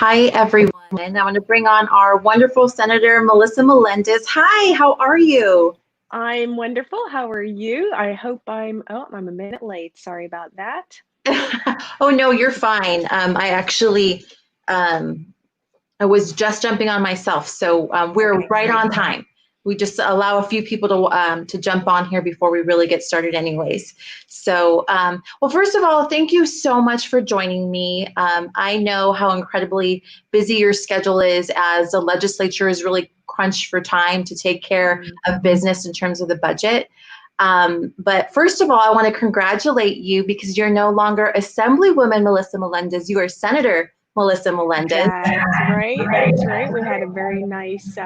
Hi, everyone. I want to bring on our wonderful Senator Melissa Melendez. Hi, how are you? I'm wonderful. How are you? I hope I'm a minute late. Sorry about that. Oh, no, you're fine. Um, I was just jumping on myself, so we're Okay, right great. on time. We just allow a few people to jump on here before we really get started, anyways. So, well, first of all, thank you so much for joining me. I know how incredibly busy your schedule is, as the legislature is really crunched for time to take care of business in terms of the budget. But first of all, I want to congratulate you because you're no longer Assemblywoman Melissa Melendez. You are Senator Melissa Melendez. That's right. That's right. We had a very nice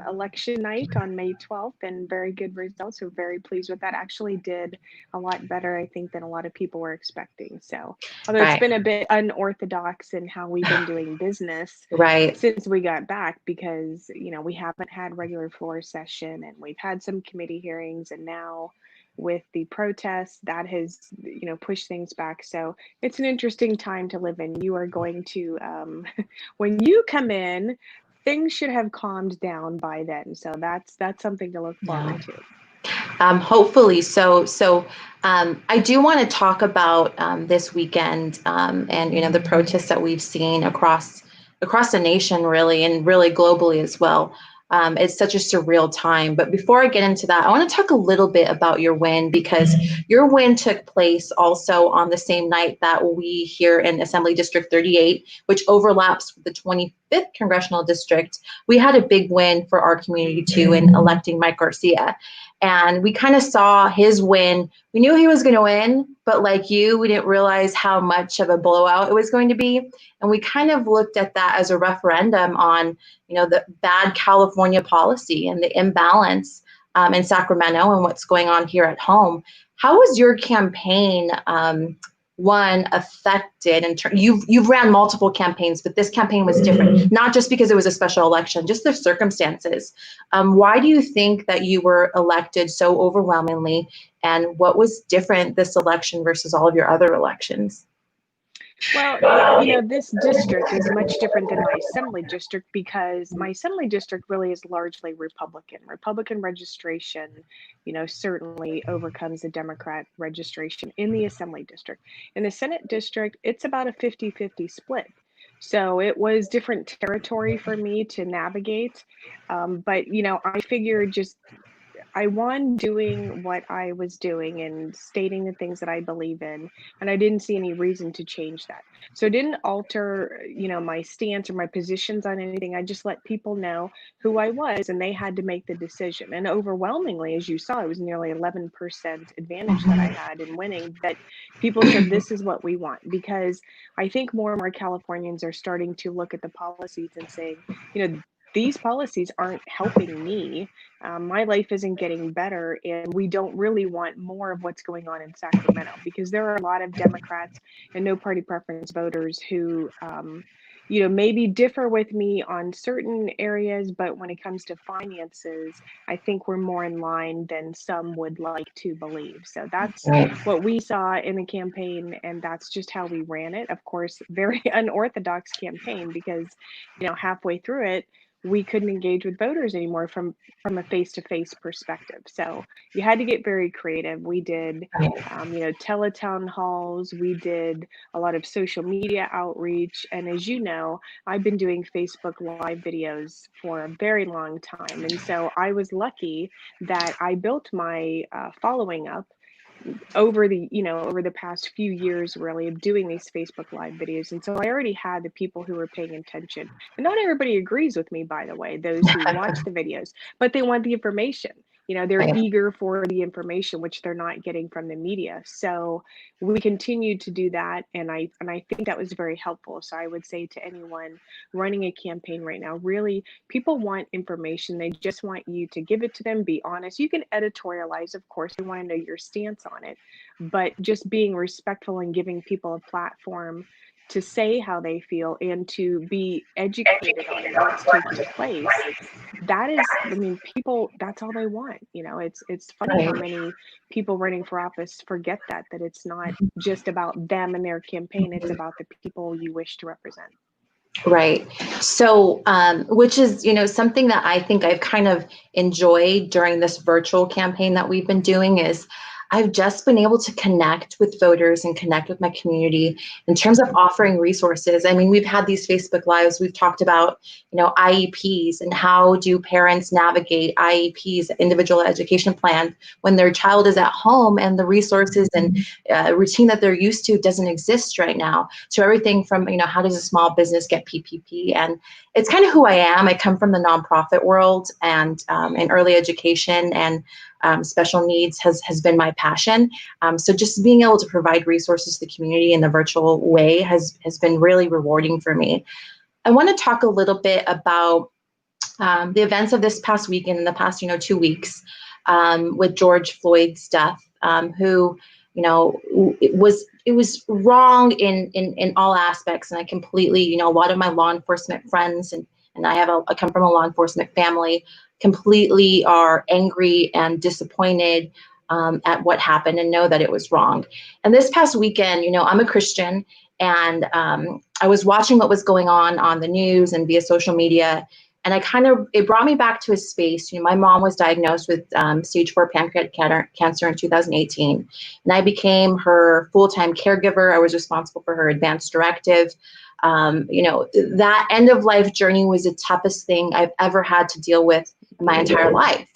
election night on May 12th and very good results. We're very pleased with that. Actually did a lot better, I think, than a lot of people were expecting. So, although it's Right, been a bit unorthodox in how we've been doing business right. since we got back because, we haven't had regular floor session and we've had some committee hearings and now with the protests that has, pushed things back. So it's an interesting time to live in. You are going to, when you come in, things should have calmed down by then. So that's something to look Yeah. forward to. Hopefully so. I do want to talk about this weekend and the protests that we've seen across the nation, really, and really globally as well. It's such a surreal time. But before I get into that, I want to talk a little bit about your win because your win took place also on the same night that we here in Assembly District 38, which overlaps with the 25th congressional district. We had a big win for our community too in electing Mike Garcia. And we kind of saw his win. We knew he was going to win, but like you, we didn't realize how much of a blowout it was going to be. And we kind of looked at that as a referendum on, the bad California policy and the imbalance in Sacramento and what's going on here at home. How was your campaign one affected you've ran multiple campaigns, but this campaign was different, not just because it was a special election, just the circumstances. Why do you think that you were elected so overwhelmingly, and what was different this election versus all of your other elections? Well, this district is much different than my assembly district because my assembly district really is largely Republican. Republican registration, certainly overcomes the Democrat registration in the assembly district. In the Senate district, it's about a 50-50 split. So it was different territory for me to navigate. But, I figured I won doing what I was doing and stating the things that I believe in, and I didn't see any reason to change that. So it didn't alter, my stance or my positions on anything. I just let people know who I was, and they had to make the decision. And overwhelmingly, as you saw, it was nearly 11% advantage that I had in winning. That people said, "This is what we want," because I think more and more Californians are starting to look at the policies and saying, these policies aren't helping me. My life isn't getting better, and we don't really want more of what's going on in Sacramento because there are a lot of Democrats and no party preference voters who, maybe differ with me on certain areas, but when it comes to finances, I think we're more in line than some would like to believe. So that's Right. what we saw in the campaign, and that's just how we ran it. Of course, very unorthodox campaign because, halfway through it, we couldn't engage with voters anymore from a face-to-face perspective. So you had to get very creative. We did, teletown halls. We did a lot of social media outreach. And as you know, I've been doing Facebook Live videos for a very long time. And so I was lucky that I built my following up over the past few years really of doing these Facebook Live videos. And so I already had the people who were paying attention. And not everybody agrees with me, by the way, those who watch the videos, but they want the information. They're Right. eager for the information, which they're not getting from the media. So we continued to do that. And I think that was very helpful. So I would say to anyone running a campaign right now, really, people want information. They just want you to give it to them, be honest. You can editorialize, of course, they want to know your stance on it, but just being respectful and giving people a platform to say how they feel and to be educated on what's taking place. That is, I mean, people, that's all they want. It's funny how Right. many people running for office forget that it's not just about them and their campaign, it's about the people you wish to represent. Right. So, which is, something that I think I've kind of enjoyed during this virtual campaign that we've been doing is I've just been able to connect with voters and connect with my community in terms of offering resources. I mean, we've had these Facebook Lives. We've talked about, IEPs and how do parents navigate IEPs, individual education plan, when their child is at home and the resources and routine that they're used to doesn't exist right now. So everything from, how does a small business get PPP? And it's kind of who I am. I come from the nonprofit world, and in early education and special needs has been my passion. So just being able to provide resources to the community in the virtual way has been really rewarding for me. I want to talk a little bit about the events of this past weekend, in the past, 2 weeks, with George Floyd's death, who, it was wrong in all aspects. And I completely, a lot of my law enforcement friends and I come from a law enforcement family, completely are angry and disappointed at what happened and know that it was wrong. And this past weekend, I'm a Christian, and I was watching what was going on the news and via social media. And it brought me back to a space. My mom was diagnosed with stage 4 pancreatic cancer in 2018. And I became her full-time caregiver. I was responsible for her advance directive. That end of life journey was the toughest thing I've ever had to deal with in my entire life.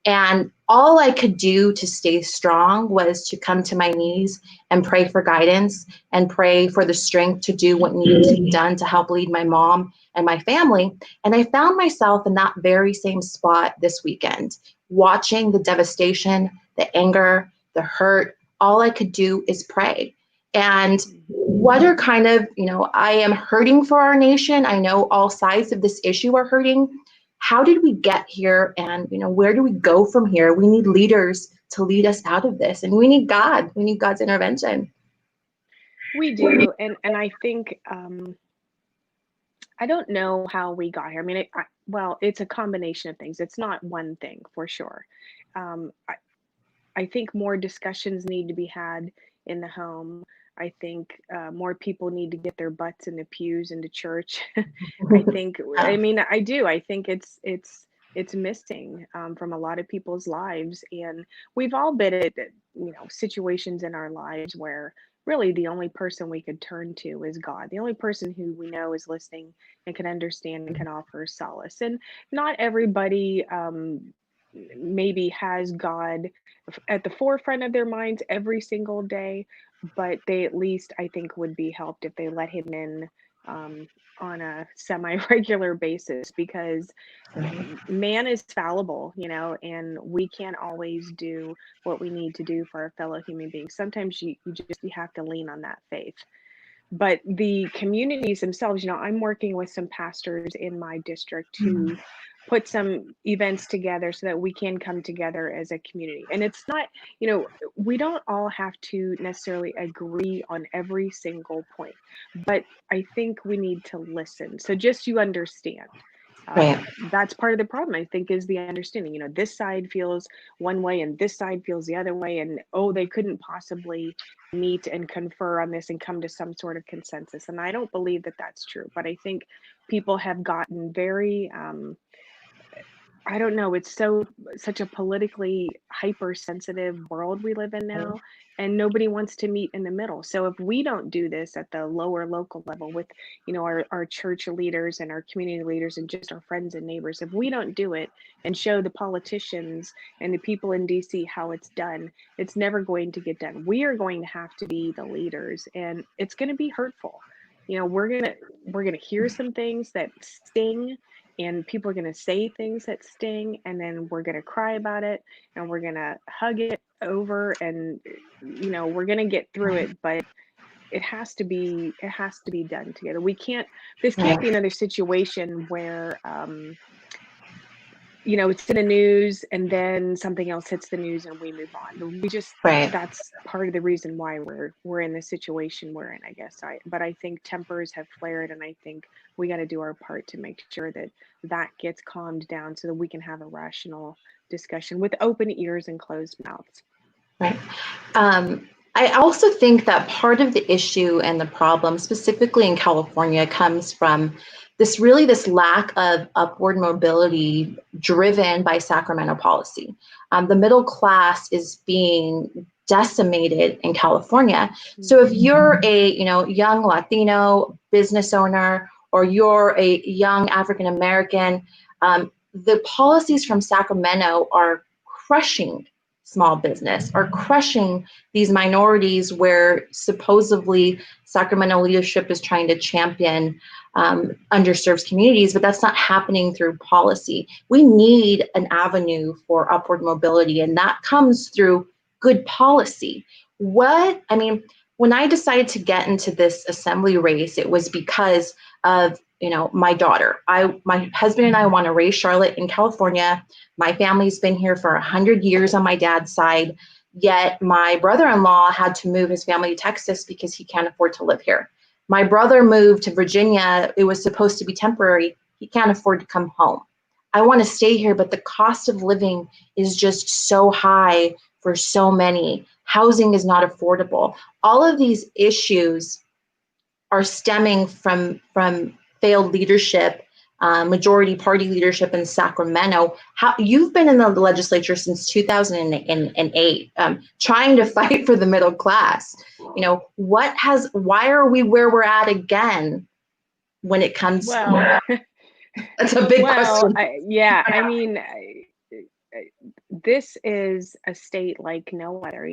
And all I could do to stay strong was to come to my knees and pray for guidance and pray for the strength to do what needed to be done to help lead my mom and my family. And I found myself in that very same spot this weekend, watching the devastation, the anger, the hurt. All I could do is pray. And what are I am hurting for our nation. I know all sides of this issue are hurting. How did we get here? And, where do we go from here? We need leaders to lead us out of this. And we need God. We need God's intervention. We do. And I think, I don't know how we got here. I mean, well, it's a combination of things. It's not one thing for sure. I think more discussions need to be had in the home. I think more people need to get their butts in the pews into church. I think, I mean, I do. I think it's missing from a lot of people's lives, and we've all been at situations in our lives where really the only person we could turn to is God. The only person who we know is listening and can understand and can offer solace. And not everybody maybe has God at the forefront of their minds every single day, but they at least, I think, would be helped if they let him in on a semi-regular basis, because man is fallible, and we can't always do what we need to do for our fellow human beings. Sometimes you have to lean on that faith. But the communities themselves, I'm working with some pastors in my district to put some events together so that we can come together as a community. And it's not, we don't all have to necessarily agree on every single point, but I think we need to listen. So just you understand. Right. That's part of the problem, I think, is the understanding. This side feels one way and this side feels the other way, and they couldn't possibly meet and confer on this and come to some sort of consensus. And I don't believe that that's true, but I think people have gotten very I don't know, it's such a politically hypersensitive world we live in now, and nobody wants to meet in the middle. So if we don't do this at the lower local level with, our church leaders and our community leaders and just our friends and neighbors, if we don't do it and show the politicians and the people in DC how it's done, it's never going to get done. We are going to have to be the leaders, and it's going to be hurtful. We're going to hear some things that sting, and people are going to say things that sting, and then we're going to cry about it, and we're going to hug it over, and we're going to get through it. But it has to be done together. This can't be another situation where it's in the news and then something else hits the news and we move on. That's part of the reason why we're in the situation we're in, I guess. But I think tempers have flared, and I think we got to do our part to make sure that gets calmed down so that we can have a rational discussion with open ears and closed mouths. Right. I also think that part of the issue and the problem, specifically in California, comes from this lack of upward mobility driven by Sacramento policy. The middle class is being decimated in California. So if you're a young Latino business owner, or you're a young African American, the policies from Sacramento are crushing small business, are crushing these minorities where supposedly Sacramento leadership is trying to champion underserved communities, but that's not happening through policy. We need an avenue for upward mobility, and that comes through good policy. When I decided to get into this assembly race, it was because of my daughter. My husband and I want to raise Charlotte in California. My family's been here for 100 years on my dad's side, yet my brother-in-law had to move his family to Texas because he can't afford to live here. My brother moved to Virginia. It was supposed to be temporary. He can't afford to come home. I want to stay here, but the cost of living is just so high for so many. Housing is not affordable. All of these issues are stemming from failed leadership, majority party leadership in Sacramento. You've been in the legislature since 2008, trying to fight for the middle class. Why are we where we're at again when it comes? Well, that's a big question. This is a state like no other.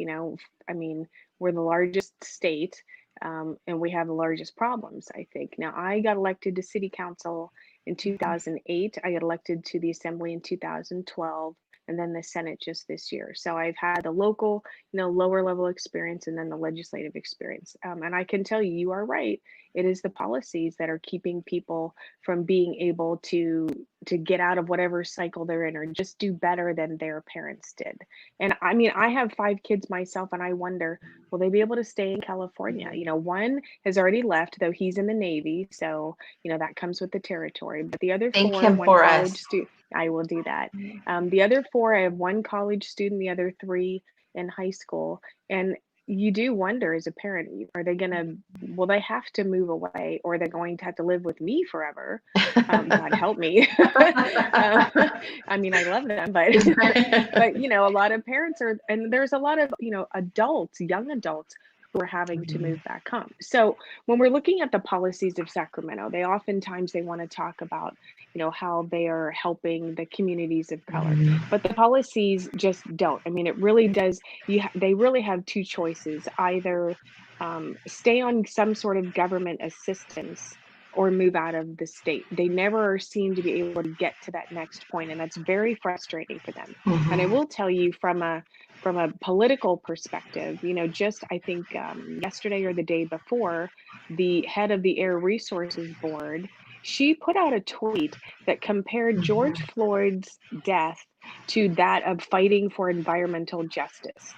We're the largest state. And we have the largest problems, I think. Now, I got elected to city council in 2008. I got elected to the assembly in 2012, and then the Senate just this year. So I've had the local, lower level experience, and then the legislative experience. And I can tell you, you are right. It is the policies that are keeping people from being able to get out of whatever cycle they're in, or just do better than their parents did. And I have 5 kids myself, and I wonder, will they be able to stay in California? One has already left, though he's in the Navy, so that comes with the territory. But the other 4, one college student. I will do that. The other 4, I have 1 college student, the other 3 in high school, and you do wonder as a parent, will they have to move away, or they're going to have to live with me forever? God help me. I love them, but a lot of parents and there's a lot of, adults, young adults, who are having to move back home. So when we're looking at the policies of Sacramento, they oftentimes want to talk about, how they are helping the communities of color, but the policies just don't. It really does. They really have 2 choices: either stay on some sort of government assistance or move out of the state. They never seem to be able to get to that next point, and that's very frustrating for them. And I will tell you, from a political perspective, just I think yesterday or the day before, the head of the Air Resources Board, she put out a tweet that compared George Floyd's death to that of fighting for environmental justice.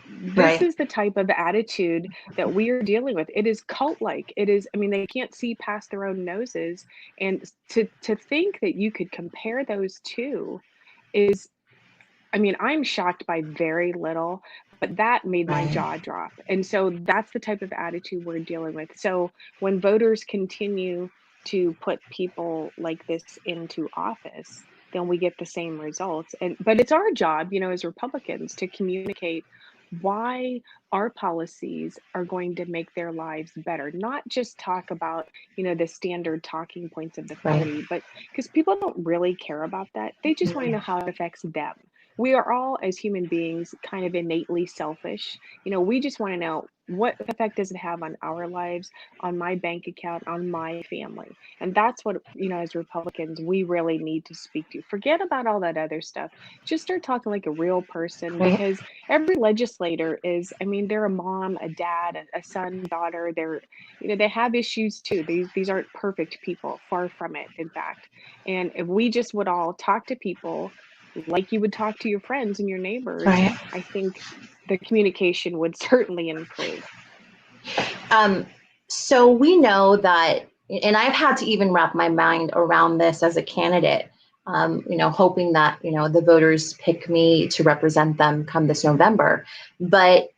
This is the type of attitude that we are dealing with. It is cult-like. It is, they can't see past their own noses. And to think that you could compare those 2 is, I'm shocked by very little, but that made my jaw drop. And so that's the type of attitude we're dealing with. So when voters continue to put people like this into office, then we get the same results. But it's our job, as Republicans, to communicate why our policies are going to make their lives better, not just talk about, the standard talking points of the party, but because people don't really care about that. They just want to know how it affects them. We are all, as human beings, kind of innately selfish. We just want to know, what effect does it have on our lives, on my bank account, on my family? And that's what, as Republicans, we really need to speak to. Forget about all that other stuff. Just start talking like a real person, because every legislator is, they're a mom, a dad, a son, daughter. They have issues too. These aren't perfect people, far from it, in fact. And if we just would all talk to people like you would talk to your friends and your neighbors, I think the communication would certainly improve. So we know that, and I've had to even wrap my mind around this as a candidate, hoping that, the voters pick me to represent them come this November. But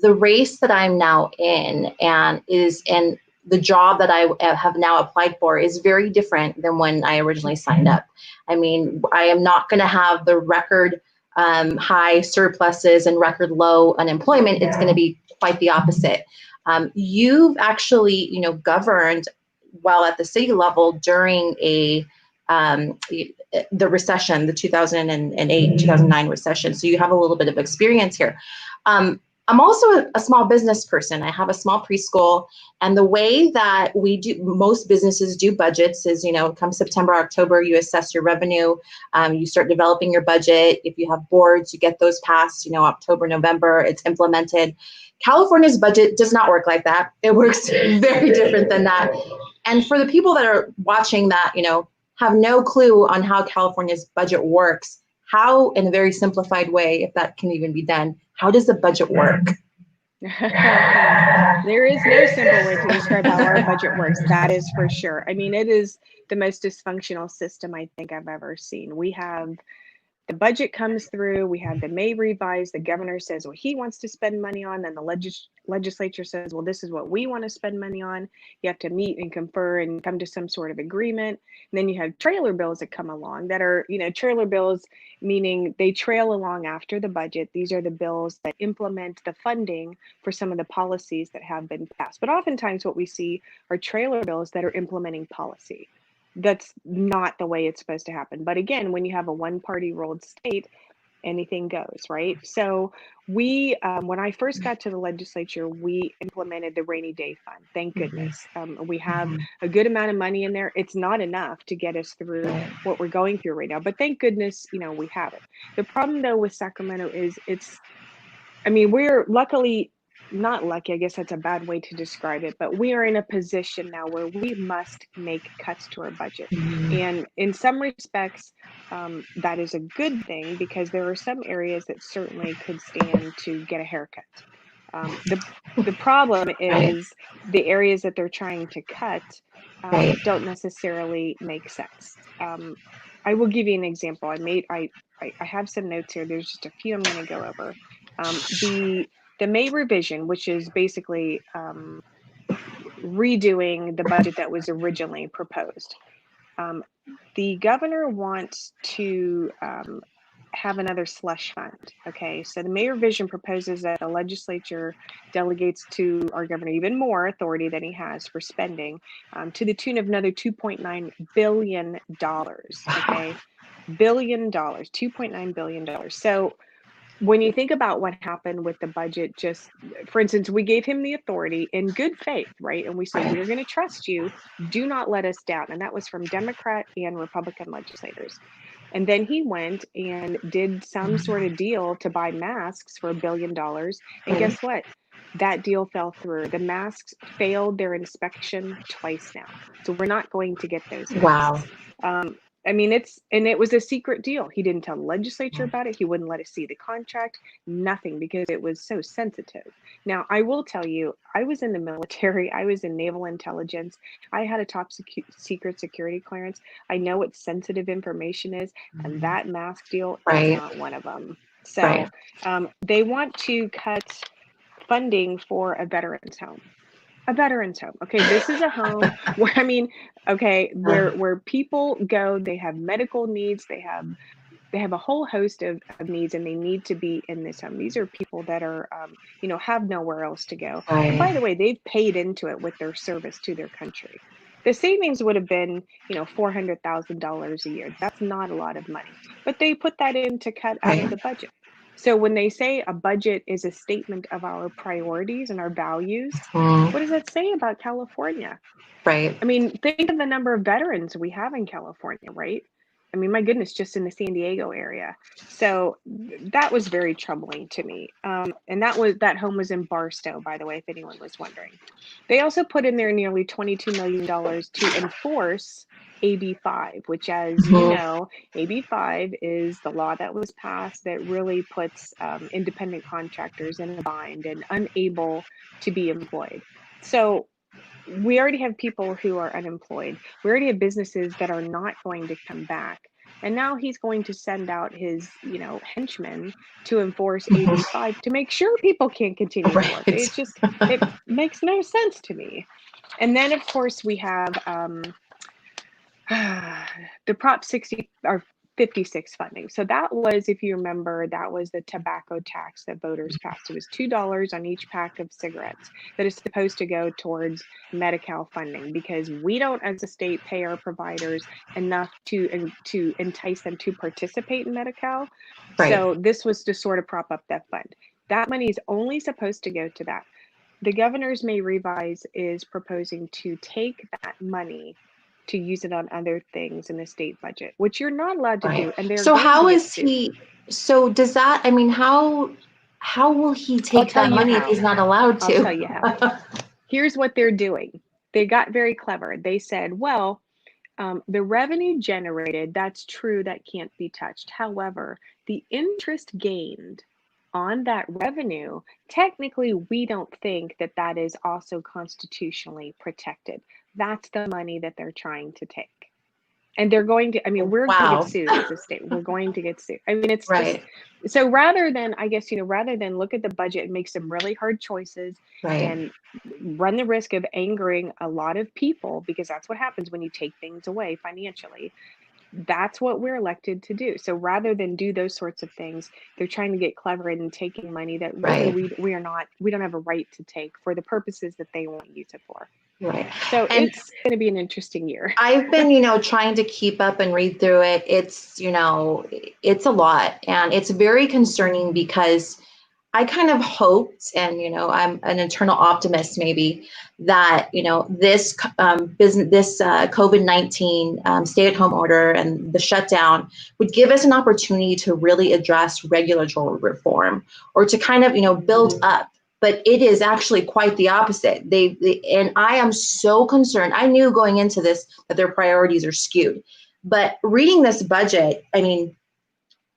the race that I'm now in and the job that I have now applied for is very different than when I originally signed up. I mean, I am not going to have the record high surpluses and record low unemployment. It's going to be quite the opposite. You've actually, governed while at the city level during the recession, the 2008, 2009 recession. So you have a little bit of experience here. I'm also a small business person. I have a small preschool, and the way that most businesses do budgets is, come September, October, you assess your revenue, you start developing your budget. If you have boards, you get those passed, October, November, it's implemented. California's budget does not work like that. It works very different than that. And for the people that are watching that, have no clue on how California's budget works, how, in a very simplified way, if that can even be done, how does the budget work? There is no simple way to describe how our budget works. That is for sure. I mean, it is the most dysfunctional system I think I've ever seen. We have the budget comes through, we have the May revise, the governor says what he wants to spend money on, then the legislature says, well, this is what we want to spend money on. You have to meet and confer and come to some sort of agreement. And then you have trailer bills that come along that are, trailer bills, meaning they trail along after the budget. These are the bills that implement the funding for some of the policies that have been passed. But oftentimes what we see are trailer bills that are implementing policy. That's not the way it's supposed to happen. But again, when you have a one-party ruled state, anything goes, right? So we, when I first got to the legislature, we implemented the rainy day fund. Thank goodness. We have a good amount of money in there. It's not enough to get us through what we're going through right now, but thank goodness, we have it. The problem though with Sacramento is we're luckily, not lucky, I guess that's a bad way to describe it, but we are in a position now where we must make cuts to our budget. And in some respects, that is a good thing because there are some areas that certainly could stand to get a haircut. The problem is the areas that they're trying to cut don't necessarily make sense. I will give you an example. I have some notes here. There's just a few I'm going to go over. The May revision, which is basically redoing the budget that was originally proposed. The governor wants to have another slush fund. Okay, so the May revision proposes that the legislature delegates to our governor even more authority than he has for spending to the tune of another $2.9 billion. Okay, billion dollars, $2.9 billion. So when you think about what happened with the budget, just for instance, we gave him the authority in good faith, right? And we said, we're going to trust you. Do not let us down. And that was from Democrat and Republican legislators. And then he went and did some sort of deal to buy masks for $1 billion. And guess what? That deal fell through. The masks failed their inspection twice now. So we're not going to get those masks. Wow. It was a secret deal. He didn't tell the legislature about it. He wouldn't let us see the contract, nothing, because it was so sensitive. Now, I will tell you, I was in the military. I was in naval intelligence. I had a top secret security clearance. I know what sensitive information is, and that mask deal is not one of them. So they want to cut funding for a veterans home. A veterans home. Okay, this is a home where where people go, they have medical needs, they have a whole host of needs, and they need to be in this home. These are people that are have nowhere else to go. And by the way, they've paid into it with their service to their country. The savings would have been, $400,000 a year. That's not a lot of money, but they put that in to cut out of the budget. So when they say a budget is a statement of our priorities and our values, what does that say about California? Right. Think of the number of veterans we have in California, right? My goodness, just in the San Diego area. So that was very troubling to me. And that home was in Barstow, by the way, if anyone was wondering. They also put in there nearly $22 million to enforce AB 5, which, as you know, AB 5 is the law that was passed that really puts independent contractors in a bind and unable to be employed. So we already have people who are unemployed. We already have businesses that are not going to come back. And now he's going to send out his, henchmen to enforce AB 5 to make sure people can't continue to work. Right. It makes no sense to me. And then, of course, we have the Prop 60 or 56 funding. So that was, if you remember, that was the tobacco tax that voters passed. It was $2 on each pack of cigarettes that is supposed to go towards Medi-Cal funding, because we don't, as a state, pay our providers enough to entice them to participate in Medi-Cal. Right. So this was to sort of prop up that fund. That money is only supposed to go to that. The governor's May revise is proposing to take that money to use it on other things in the state budget, which you're not allowed to do. And they're So going how to get is sued. he, so does that, I mean, how will he take tell that you money if how. he's not allowed I'll to? tell you how. Here's what they're doing. They got very clever. They said, well, the revenue generated, that's true, that can't be touched. However, the interest gained on that revenue, technically, we don't think that that is also constitutionally protected. That's the money that they're trying to take. And they're going to, I mean, we're going to Wow. get sued as a state. We're going to get sued. I mean, it's Right. just, so rather than, I guess, rather than look at the budget and make some really hard choices Right. and run the risk of angering a lot of people, because that's what happens when you take things away financially. That's what we're elected to do. So rather than do those sorts of things, they're trying to get clever in taking money that really we don't have a right to take for the purposes that they want to use it for. Right. So And it's going to be an interesting year. I've been, trying to keep up and read through it. It's, it's a lot, and it's very concerning because I kind of hoped, and I'm an eternal optimist, maybe, that this this COVID-19 stay-at-home order and the shutdown would give us an opportunity to really address regulatory reform, or to kind of build up. But it is actually quite the opposite. And I am so concerned. I knew going into this that their priorities are skewed, but reading this budget, I mean,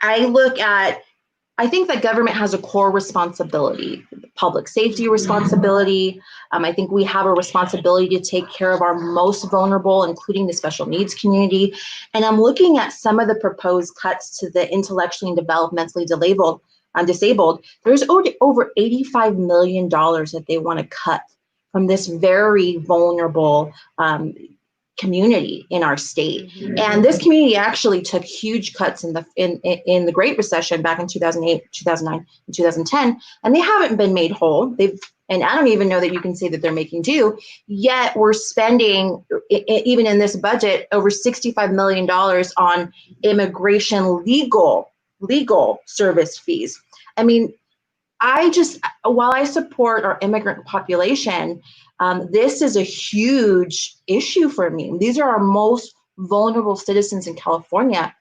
I think that government has a core responsibility, public safety responsibility. I think we have a responsibility to take care of our most vulnerable, including the special needs community. And I'm looking at some of the proposed cuts to the intellectually and developmentally disabled. There's over $85 million that they want to cut from this very vulnerable community in our state. Mm-hmm. And this community actually took huge cuts in the Great Recession back in 2008, 2009, and 2010, and they haven't been made whole. And I don't even know that you can say that they're making do, yet we're spending, even in this budget, over $65 million on immigration legal service fees. I mean, while I support our immigrant population, this is a huge issue for me. These are our most vulnerable citizens in California.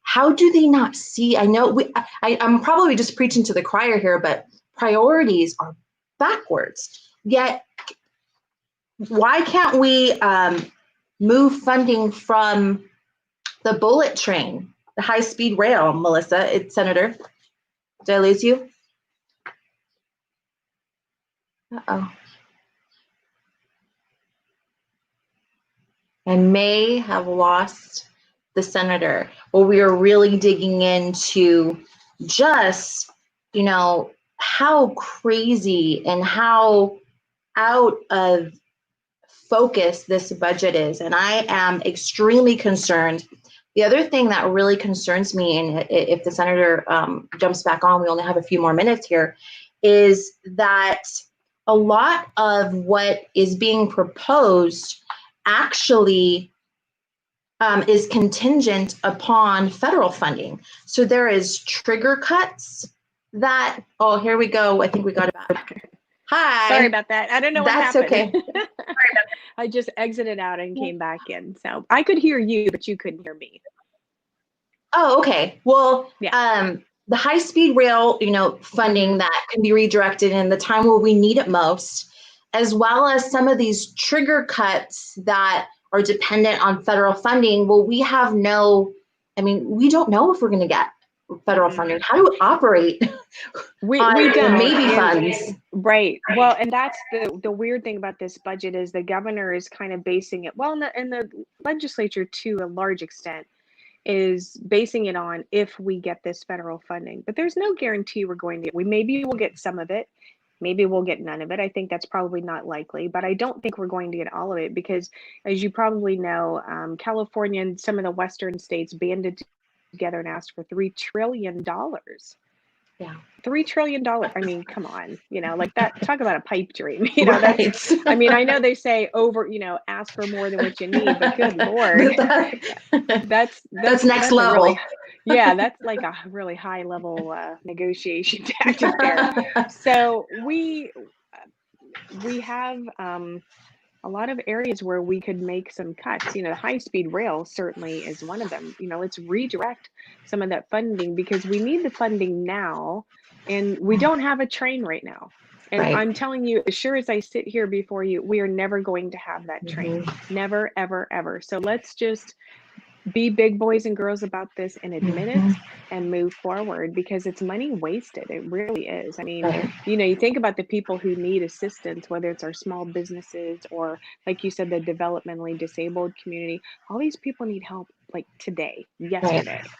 How do they not see? I know I'm probably just preaching to the choir here, but priorities are backwards. Yet, why can't we move funding from the bullet train, the high-speed rail, Melissa, Senator? Did I lose you? Uh-oh. I may have lost the senator. Well, we are really digging into just, how crazy and how out of focus this budget is. And I am extremely concerned. The other thing that really concerns me, and if the senator jumps back on, we only have a few more minutes here, is that a lot of what is being proposed actually is contingent upon federal funding. So there is trigger cuts that, oh, here we go. I think we got it back. Hi. Sorry about that. I don't know what happened. That's okay. I just exited out and came back in. So I could hear you, but you couldn't hear me. Oh, okay. Well, yeah. The high-speed rail, funding that can be redirected in the time where we need it most, as well as some of these trigger cuts that are dependent on federal funding. Well, we don't know if we're going to get federal funding. How do we operate we don't maybe funds? Right. Well, and that's the weird thing about this budget is the governor is kind of basing it, well, in the legislature to a large extent is basing it on if we get this federal funding. But there's no guarantee we're going to get. Maybe we'll get some of it. Maybe we'll get none of it. I think that's probably not likely, but I don't think we're going to get all of it because, as you probably know, California and some of the Western states banded together and asked for $3 trillion. Yeah. $3 trillion. I mean, come on, like that, talk about a pipe dream, Right. I mean, I know they say ask for more than what you need, but good Lord, that's next level. That's like a really high level negotiation tactic there. So we have a lot of areas where we could make some cuts. The high-speed rail certainly is one of them. Let's redirect some of that funding because we need the funding now, and we don't have a train right now. And Right. I'm telling you, as sure as I sit here before you, we are never going to have that train. Never, ever, ever. So let's just be big boys and girls about this and admit it and move forward because it's money wasted. It really is. I mean, Right. you think about the people who need assistance, whether it's our small businesses or, like you said, the developmentally disabled community. All these people need help like today, yesterday. Right.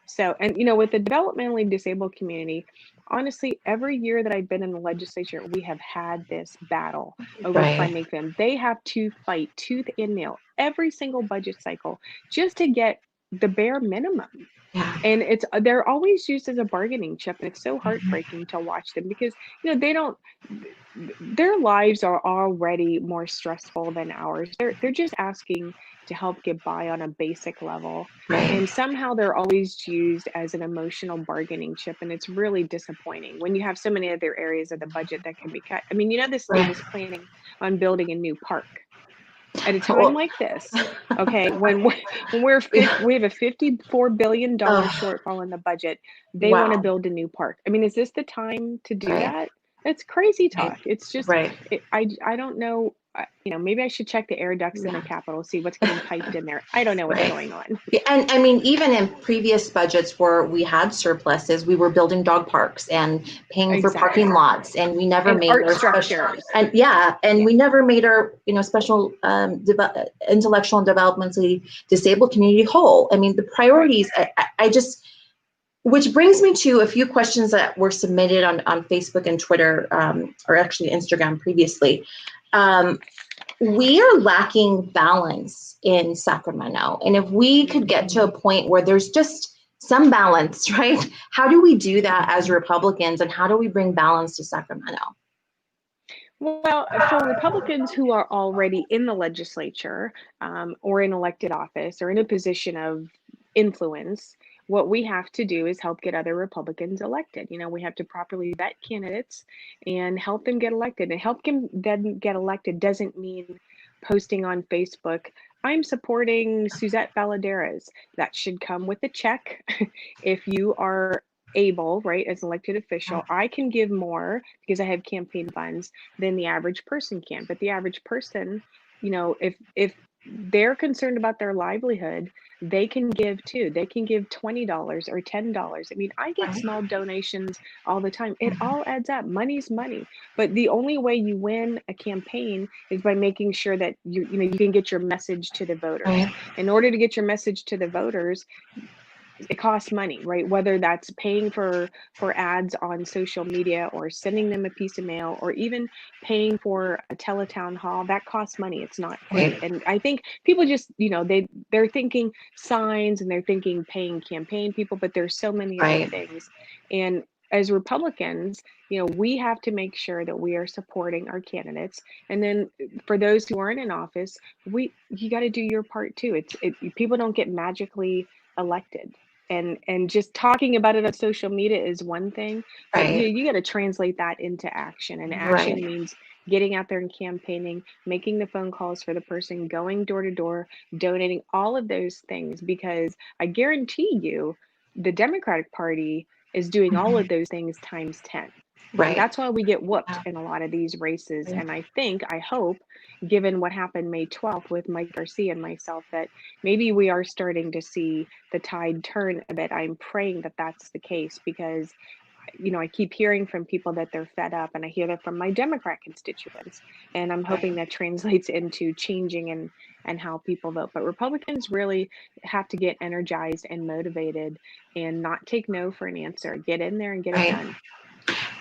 So, and with the developmentally disabled community, honestly, every year that I've been in the legislature, we have had this battle over funding them. They have to fight tooth and nail every single budget cycle just to get the bare minimum. Yeah. And they're always used as a bargaining chip, and it's so heartbreaking to watch them because their lives are already more stressful than ours. They're just asking to help get by on a basic level. Right. And somehow they're always used as an emotional bargaining chip. And it's really disappointing when you have so many other areas of the budget that can be cut. I mean, the state is planning on building a new park at a time like this. Okay, when we have a $54 billion shortfall in the budget, they want to build a new park. I mean, is this the time to do that? It's crazy talk. It's just, I don't know. Maybe I should check the air ducts in the Capitol, see what's getting piped in there. I don't know what's going on. And I mean, even in previous budgets where we had surpluses, we were building dog parks and paying for parking lots, and we never made art our structures. We never made our special intellectual and developmentally disabled community whole. I mean, the priorities. I just. Which brings me to a few questions that were submitted on Facebook and Twitter, or actually Instagram previously. We are lacking balance in Sacramento. And if we could get to a point where there's just some balance, right? How do we do that as Republicans, and how do we bring balance to Sacramento? Well, for Republicans who are already in the legislature or in elected office or in a position of influence, what we have to do is help get other Republicans elected. We have to properly vet candidates and help them get elected. And help them get elected doesn't mean posting on Facebook, I'm supporting Suzette Valadares. That should come with a check. If you are able, right, as an elected official, I can give more because I have campaign funds than the average person can. But the average person, if they're concerned about their livelihood, they can give too. They can give $20 or $10. I mean, I get small donations all the time. It all adds up. Money's money. But the only way you win a campaign is by making sure that you can get your message to the voters. In order to get your message to the voters, it costs money, right? Whether that's paying for ads on social media or sending them a piece of mail or even paying for a teletown hall, that costs money. It's not free. And I think people just, they're thinking signs and they're thinking paying campaign people, but there's so many other things. And as Republicans, we have to make sure that we are supporting our candidates. And then for those who aren't in office, you got to do your part too. People don't get magically elected. And just talking about it on social media is one thing, but you got to translate that into action. And action means getting out there and campaigning, making the phone calls for the person, going door to door, donating, all of those things, because I guarantee you the Democratic Party is doing all of those things times 10. And that's why we get whooped in a lot of these races. And I hope, given what happened May 12th with Mike Garcia and myself, that maybe we are starting to see the tide turn a bit. I'm praying that that's the case, because I keep hearing from people that they're fed up, and I hear that from my Democrat constituents, and I'm hoping that translates into changing and how people vote. But Republicans really have to get energized and motivated and not take no for an answer. Get in there and get it done.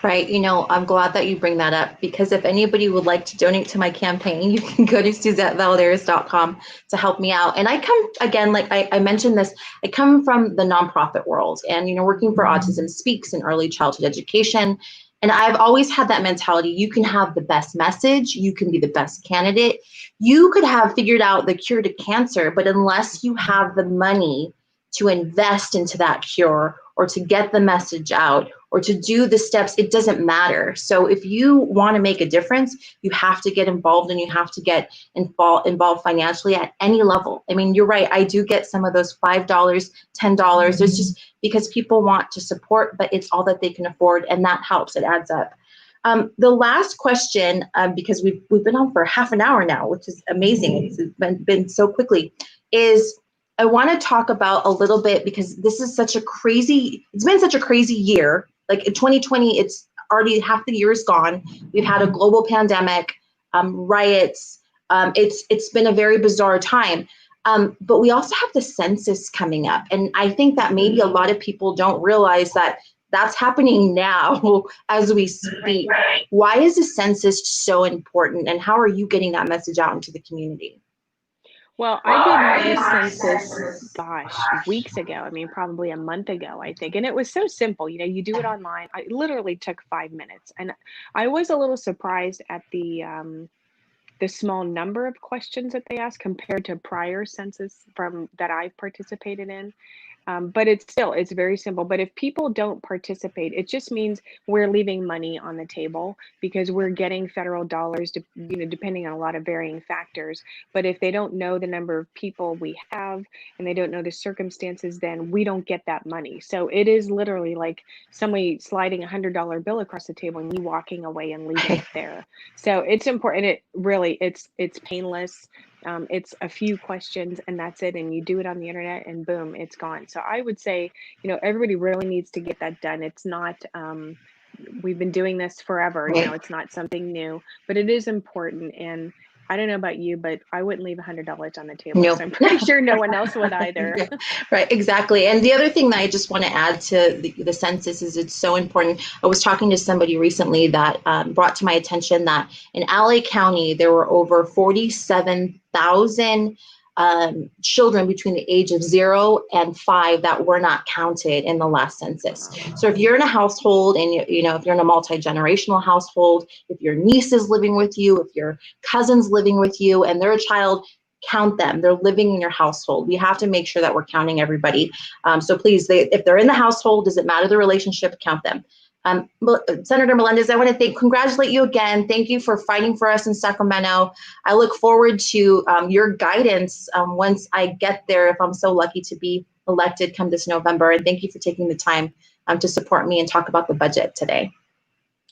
Right. I'm glad that you bring that up, because if anybody would like to donate to my campaign, you can go to SuzetteValadares.com to help me out. And I come, again, like I mentioned this, I come from the nonprofit world, and, working for Autism Speaks and early childhood education. And I've always had that mentality. You can have the best message. You can be the best candidate. You could have figured out the cure to cancer, but unless you have the money to invest into that cure, or to get the message out, or to do the steps, it doesn't matter. So if you want to make a difference, you have to get involved, and you have to get involved financially at any level. I mean, you're right. I do get some of those $5, $10. It's just because people want to support, but it's all that they can afford, and that helps. It adds up. The last question, because we've been on for half an hour now, which is amazing. It's been so quickly, is I want to talk about a little bit, because this is it's been such a crazy year. Like in 2020, it's already half the year is gone. We've had a global pandemic, riots. It's been a very bizarre time. But we also have the census coming up. And I think that maybe a lot of people don't realize that that's happening now as we speak. Why is the census so important, and how are you getting that message out into the community? Well, I did my census, weeks ago. I mean, probably a month ago, I think. And it was so simple. You do it online. It literally took 5 minutes. And I was a little surprised at the small number of questions that they asked compared to prior census from that I've participated in. But it's very simple. But if people don't participate, it just means we're leaving money on the table, because we're getting federal dollars, depending on a lot of varying factors. But if they don't know the number of people we have, and they don't know the circumstances, then we don't get that money. So it is literally like somebody sliding $100 bill across the table and you walking away and leaving it there. So it's important. It's painless. It's a few questions and that's it. And you do it on the internet and boom, it's gone. So I would say, everybody really needs to get that done. It's not, we've been doing this forever. It's not something new, but it is important. And I don't know about you, but I wouldn't leave $100 on the table. No. So I'm pretty sure no one else would either. Yeah, right, exactly. And the other thing that I just want to add to the census is it's so important. I was talking to somebody recently that brought to my attention that in LA County, there were over 47,000 children between the age of 0 and 5 that were not counted in the last census. So if you're in a household and if you're in a multi-generational household, if your niece is living with you, if your cousin's living with you and they're a child, count them. They're living in your household. We have to make sure that we're counting everybody. So please, if they're in the household, does it matter the relationship? Count them. Senator Melendez, I want to congratulate you again. Thank you for fighting for us in Sacramento. I look forward to your guidance once I get there, if I'm so lucky to be elected come this November. And thank you for taking the time to support me and talk about the budget today.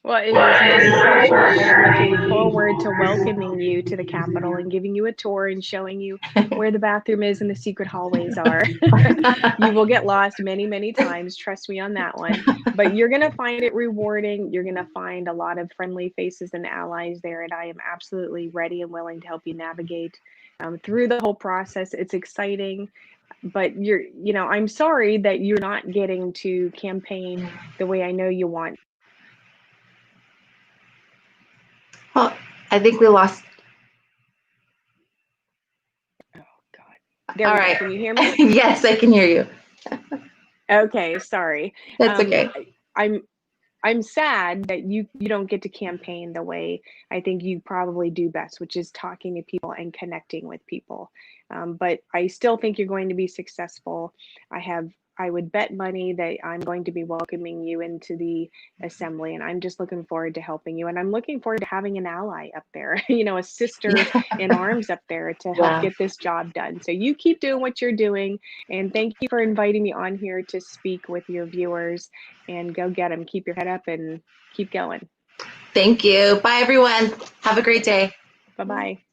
Well, it is my pleasure. I am looking forward to welcoming you to the Capitol and giving you a tour and showing you where the bathroom is and the secret hallways are. You will get lost many, many times. Trust me on that one. But you're going to find it rewarding. You're going to find a lot of friendly faces and allies there. And I am absolutely ready and willing to help you navigate through the whole process. It's exciting. But I'm sorry that you're not getting to campaign the way I know you want. Well, I think we lost. Oh, God. There we go. Can you hear me? Yes, I can hear you. Okay, sorry. That's okay. I'm sad that you don't get to campaign the way I think you probably do best, which is talking to people and connecting with people. But I still think you're going to be successful. I would bet money that I'm going to be welcoming you into the assembly, and I'm just looking forward to helping you. And I'm looking forward to having an ally up there, a sister in arms up there to help get this job done. So you keep doing what you're doing. And thank you for inviting me on here to speak with your viewers, and go get them. Keep your head up and keep going. Thank you. Bye, everyone. Have a great day. Bye-bye.